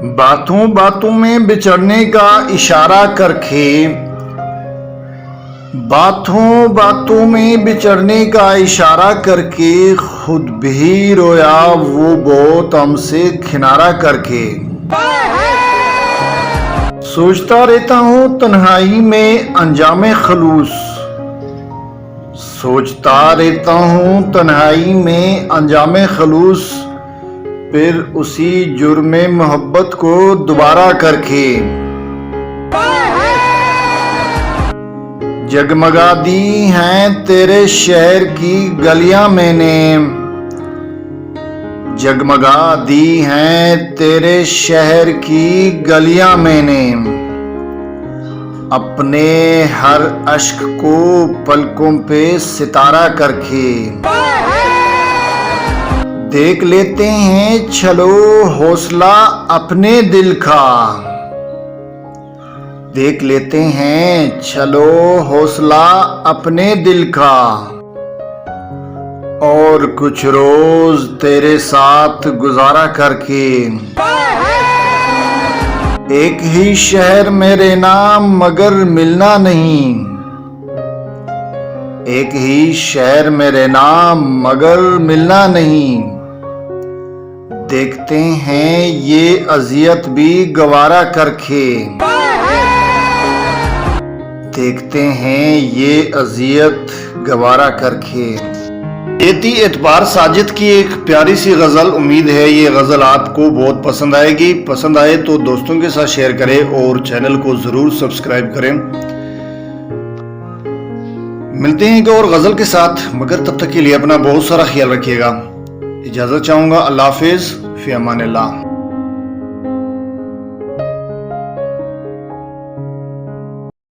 बातों बातों में बिछड़ने का इशारा करके, बातों बातों में बिछड़ने का इशारा करके खुद भी रोया वो बहुत हमसे किनारा करके। सोचता रहता हूँ तन्हाई में अंजामे खलूस, सोचता रहता हूँ तन्हाई में अंजामे खलूस, फिर उसी जुर्मे मोहब्बत को दोबारा करके। जगमगा दी हैं तेरे शहर की गलियां मैंने, जगमगा दी हैं तेरे शहर की गलियां मैंने, अपने हर अश्क को पलकों पे सितारा करके। देख लेते हैं चलो हौसला अपने दिल का, देख लेते हैं चलो हौसला अपने दिल का, और कुछ रोज तेरे साथ गुजारा करके। एक ही शहर में रहना मगर मिलना नहीं, एक ही शहर में रहना मगर मिलना नहीं, देखते हैं ये अजियत भी गवारा करके, देखते हैं ये अजियत गवारा करके। एती एतबार साजिद की एक प्यारी सी गज़ल। उम्मीद है ये गज़ल आपको बहुत पसंद आएगी। पसंद आए तो दोस्तों के साथ शेयर करें और चैनल को ज़रूर सब्सक्राइब करें। मिलते हैं एक और गज़ल के साथ, मगर तब तक के लिए अपना बहुत सारा ख्याल रखिएगा। इजाज़त चाहूँगा। अल्लाह हाफिज़, फ़ी अमानिल्लाह।